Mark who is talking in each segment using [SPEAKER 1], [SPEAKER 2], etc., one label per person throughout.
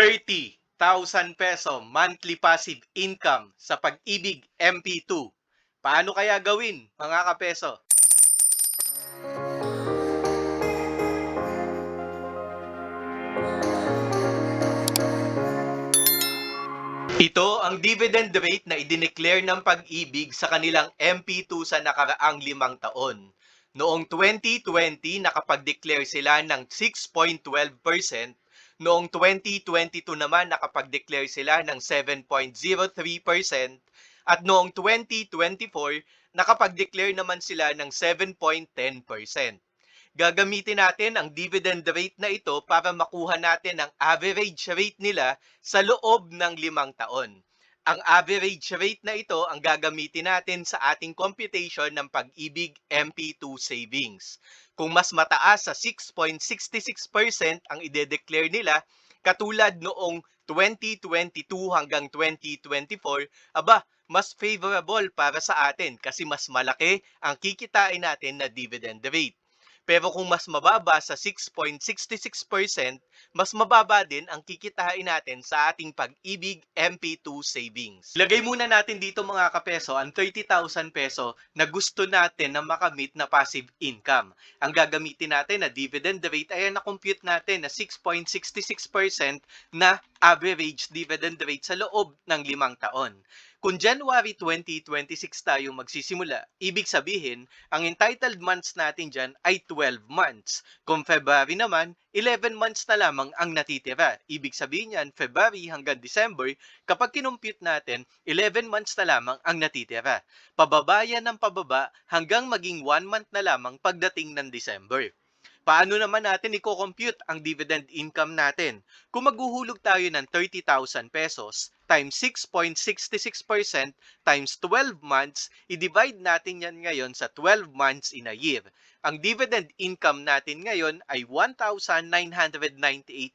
[SPEAKER 1] 30,000 peso monthly passive income sa Pag-ibig MP2. Paano kaya gawin, mga kapeso? Ito ang dividend rate na idineclare ng Pag-ibig sa kanilang MP2 sa nakaraang 5 taon. Noong 2020, nakapag-declare sila ng 6.12%. Noong 2022 naman, nakapag-declare sila ng 7.03%. At noong 2024, nakapag-declare naman sila ng 7.10%. Gagamitin natin ang dividend rate na ito para makuha natin ang average rate nila sa loob ng 5 taon. Ang average rate na ito ang gagamitin natin sa ating computation ng Pag-ibig MP2 savings. Kung mas mataas sa 6.66% ang ide-declare nila, katulad noong 2022 hanggang 2024, aba, mas favorable para sa atin kasi mas malaki ang kikitain natin na dividend rate. Pero kung mas mababa sa 6.66%, mas mababa din ang kikitain natin sa ating Pag-ibig MP2 savings. Lagay muna natin dito, mga kapeso, ang 30,000 peso na gusto natin na makamit na passive income. Ang gagamitin natin na dividend rate ay na-compute natin na 6.66% na average dividend rate sa loob ng 5 taon. Kung January 2026 tayo magsisimula, ibig sabihin, ang entitled months natin dyan ay 12 months. Kung February naman, 11 months na lamang ang natitira. Ibig sabihin yan, February hanggang December, kapag kinumpute natin, 11 months na lamang ang natitira. Pababa yan ng pababa hanggang maging 1 month na lamang pagdating ng December. Paano naman natin i-compute ang dividend income natin? Kung maghuhulog tayo ng 30,000 pesos times 6.66% times 12 months, i-divide natin yan ngayon sa 12 months in a year. Ang dividend income natin ngayon ay 1,998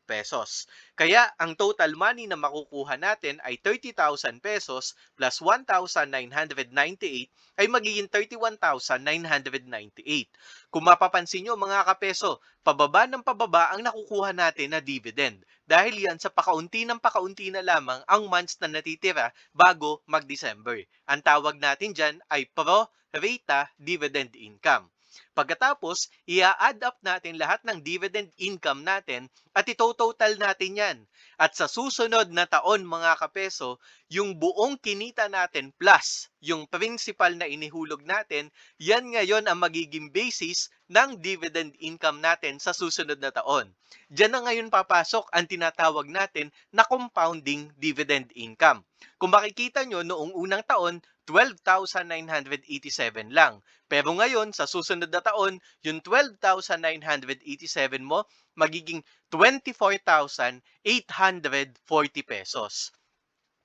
[SPEAKER 1] pesos. Kaya ang total money na makukuha natin ay 30,000 pesos plus 1,998 ay magiging 31,998. Kung mapapansin nyo, mga kapeso, pababa ng pababa ang nakukuha natin na dividend. Dahil yan sa pakaunti ng pakaunti na lamang ang months na natitira bago mag-December. Ang tawag natin dyan ay pro rata dividend income. Pagkatapos, i-add up natin lahat ng dividend income natin at ito-total natin yan. At sa susunod na taon, mga kapeso, yung buong kinita natin plus yung principal na inihulog natin, yan ngayon ang magiging basis ng dividend income natin sa susunod na taon. Diyan na ngayon papasok ang tinatawag natin na compounding dividend income. Kung makikita nyo, noong unang taon, 12,987 lang. Pero ngayon, sa susunod na taon, yung 12,987 mo, magiging 24,840 pesos.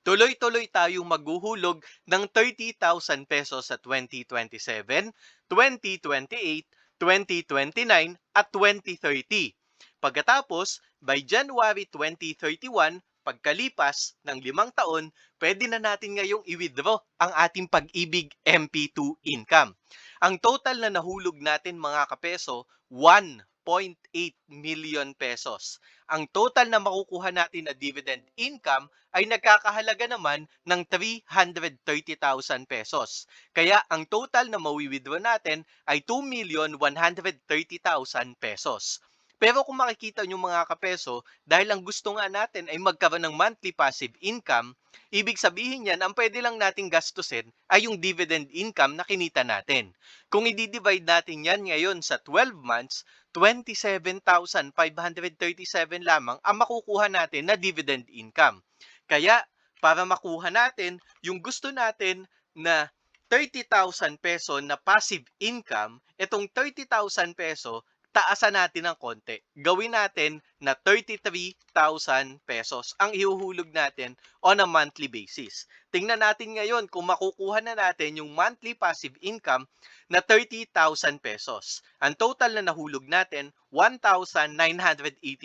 [SPEAKER 1] Tuloy-tuloy tayong maghuhulog ng 30,000 pesos sa 2027, 2028, 2029 at 2030. Pagkatapos, by January 2031, pagkalipas ng 5 taon, pwede na natin ngayong i-withdraw ang ating Pag-ibig MP2 income. Ang total na nahulog natin, mga kapeso, 1.8 million pesos. Ang total na makukuha natin na dividend income ay nagkakahalaga naman ng 330,000 pesos. Kaya ang total na mawi-withdraw natin ay 2,130,000 pesos. Pero kung makikita nyo, mga kapeso, dahil ang gusto nga natin ay magkaroon ng monthly passive income, ibig sabihin yan, ang pwede lang nating gastusin ay yung dividend income na kinita natin. Kung i-divide natin yan ngayon sa 12 months, 27,537 lamang ang makukuha natin na dividend income. Kaya, para makuha natin yung gusto natin na 30,000 peso na passive income, itong 30,000 peso, taasan natin ng konti. Gawin natin na 33,000 pesos ang ihuhulog natin on a monthly basis. Tingnan natin ngayon kung makukuha na natin yung monthly passive income na 30,000 pesos. Ang total na nahulog natin, 1,980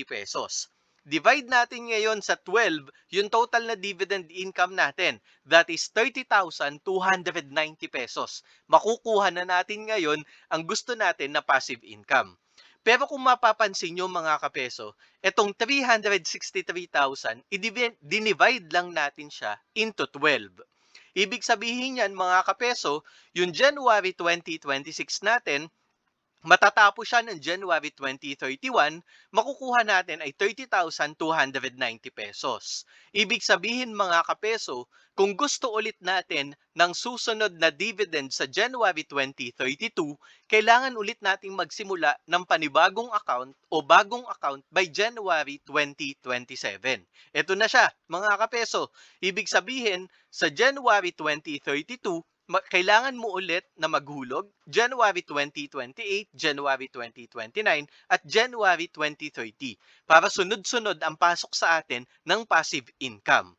[SPEAKER 1] pesos. Divide natin ngayon sa 12 yung total na dividend income natin. That is 30,290 pesos. Makukuha na natin ngayon ang gusto natin na passive income. Pero kung mapapansin nyo mga kapeso, itong 363,000, dinivide lang natin siya into 12. Ibig sabihin yan mga kapeso, yung January 2026 natin, matatapos siya ng January 2031, makukuha natin ay 30,290 pesos. Ibig sabihin mga kapeso, kung gusto ulit natin ng susunod na dividend sa January 2032, kailangan ulit nating magsimula ng panibagong account o bagong account by January 2027. Ito na siya mga kapeso. Ibig sabihin, sa January 2032, kailangan mo ulit na maghulog January 2028, January 2029, at January 2030 para sunod-sunod ang pasok sa atin ng passive income.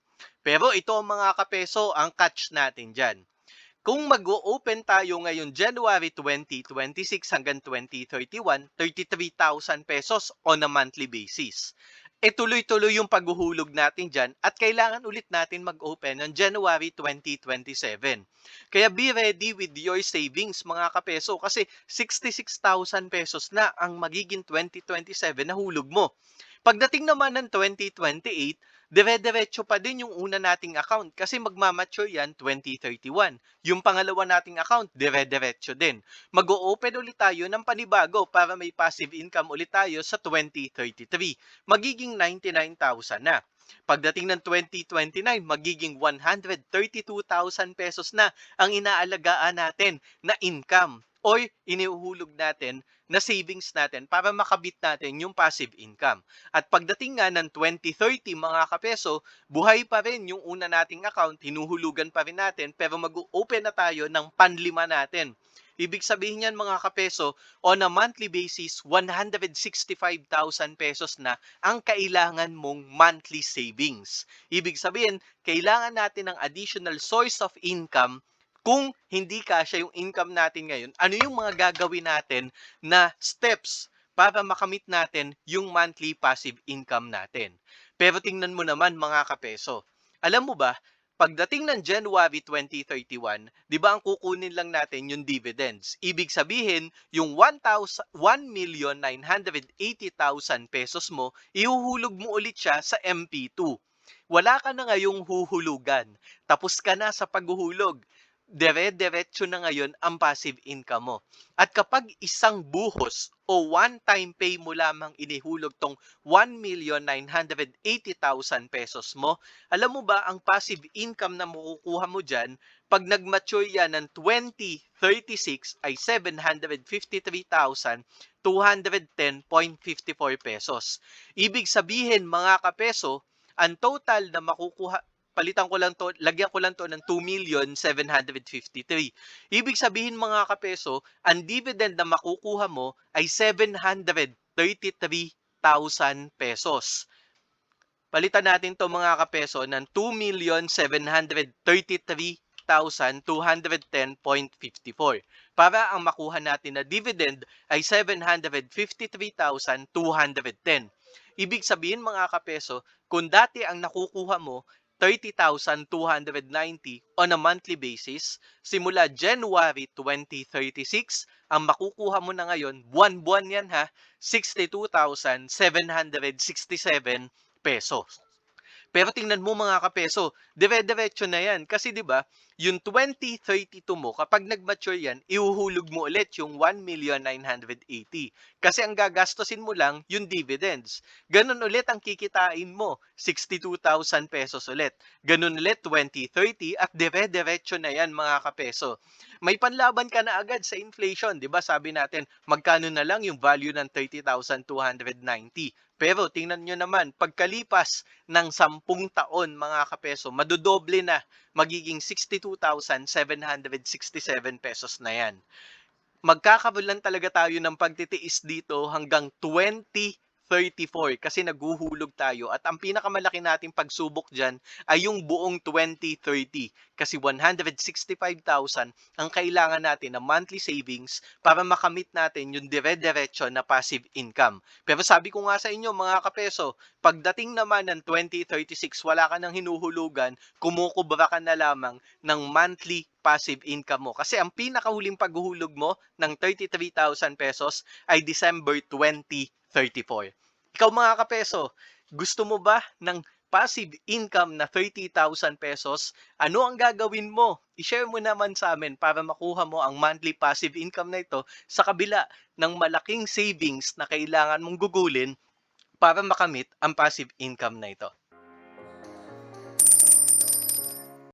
[SPEAKER 1] Pero ito mga kapeso ang catch natin dyan. Kung mag-o-open tayo ngayon January 2026 hanggang 2031, 33,000 pesos on a monthly basis. Tuloy-tuloy yung paghuhulog natin dyan at kailangan ulit natin mag-open ng January 2027. Kaya be ready with your savings mga kapeso kasi 66,000 pesos na ang magiging 2027 na hulog mo. Pagdating naman ng 2028, dire-diretso pa din yung una nating account kasi magmamature yan 2031. Yung pangalawa nating account, dire-diretso din. Mag-o-open ulit tayo ng panibago para may passive income ulit tayo sa 2033. Magiging 99,000 na. Pagdating ng 2029, magiging 132,000 pesos na ang inaalagaan natin na income o iniuhulog natin na savings natin para makabit natin yung passive income. At pagdating nga ng 2030 mga kapeso, buhay pa rin yung una nating account, hinuhulugan pa rin natin pero mag-open na tayo ng panlima natin. Ibig sabihin yan mga kapeso, on a monthly basis, 165,000 pesos na ang kailangan mong monthly savings. Ibig sabihin, kailangan natin ng additional source of income. Kung hindi kasya yung income natin ngayon, ano yung mga gagawin natin na steps para makamit natin yung monthly passive income natin? Pero tingnan mo naman mga kapeso, alam mo ba, pagdating ng January 2031, di ba ang kukunin lang natin yung dividends? Ibig sabihin, yung 1,980,000 pesos mo, ihuhulog mo ulit siya sa MP2. Wala ka na ngayong huhulugan. Tapos ka na sa paghuhulog. Dire-diretso na ngayon ang passive income mo. At kapag isang buhos o one-time pay mo lamang inihulog tong 1,980,000 pesos mo, alam mo ba ang passive income na makukuha mo dyan, pag nag-mature yan ng 2036 ay 753,210.54 pesos. Ibig sabihin mga kapeso, ang total na makukuha, lagyan ko lang to ng 2,753,000. Ibig sabihin mga kapeso, ang dividend na makukuha mo ay 733,000 pesos. Palitan natin to mga kapeso ng 2,733,210.54 para ang makuha natin na dividend ay 753,210. Ibig sabihin mga kapeso, kung dati ang nakukuha mo 30,290 on a monthly basis, simula January 2036, ang makukuha mo na ngayon, buwan-buwan yan ha, 62,767 pesos. Pero tingnan mo mga kapeso, dire-diretso na yan. Kasi 'di ba, yung 2032 mo, kapag nag-mature yan, ihuhulog mo ulit yung 1,980,000. Kasi ang gagastosin mo lang yung dividends. Ganun ulit ang kikitain mo, 62,000 pesos ulit. Ganun ulit 2030 at dire-diretso na yan mga kapeso. May panlaban ka na agad sa inflation, 'di ba? Sabi natin, magkano na lang yung value ng 30,290. Pero tingnan nyo naman, pagkalipas ng 10 taon mga kapeso, madodoble na, magiging 62,767 pesos na yan. Magkakaroon talaga tayo ng pagtitiis dito hanggang 2034 kasi naghuhulog tayo at ang pinakamalaki nating pagsubok dyan ay yung buong 2030 kasi 165,000 ang kailangan natin na monthly savings para makamit natin yung dire-diretso na passive income. Pero sabi ko nga sa inyo mga kapeso, pagdating naman ng 2036 wala ka nang hinuhulugan, kumukubra ka na lamang ng monthly passive income mo. Kasi ang pinakahuling paghuhulog mo ng 33,000 pesos ay December 2034. Ikaw mga kapeso, gusto mo ba ng passive income na 30,000 pesos? Ano ang gagawin mo? I-share mo naman sa amin para makuha mo ang monthly passive income na ito sa kabila ng malaking savings na kailangan mong gugulin para makamit ang passive income na ito.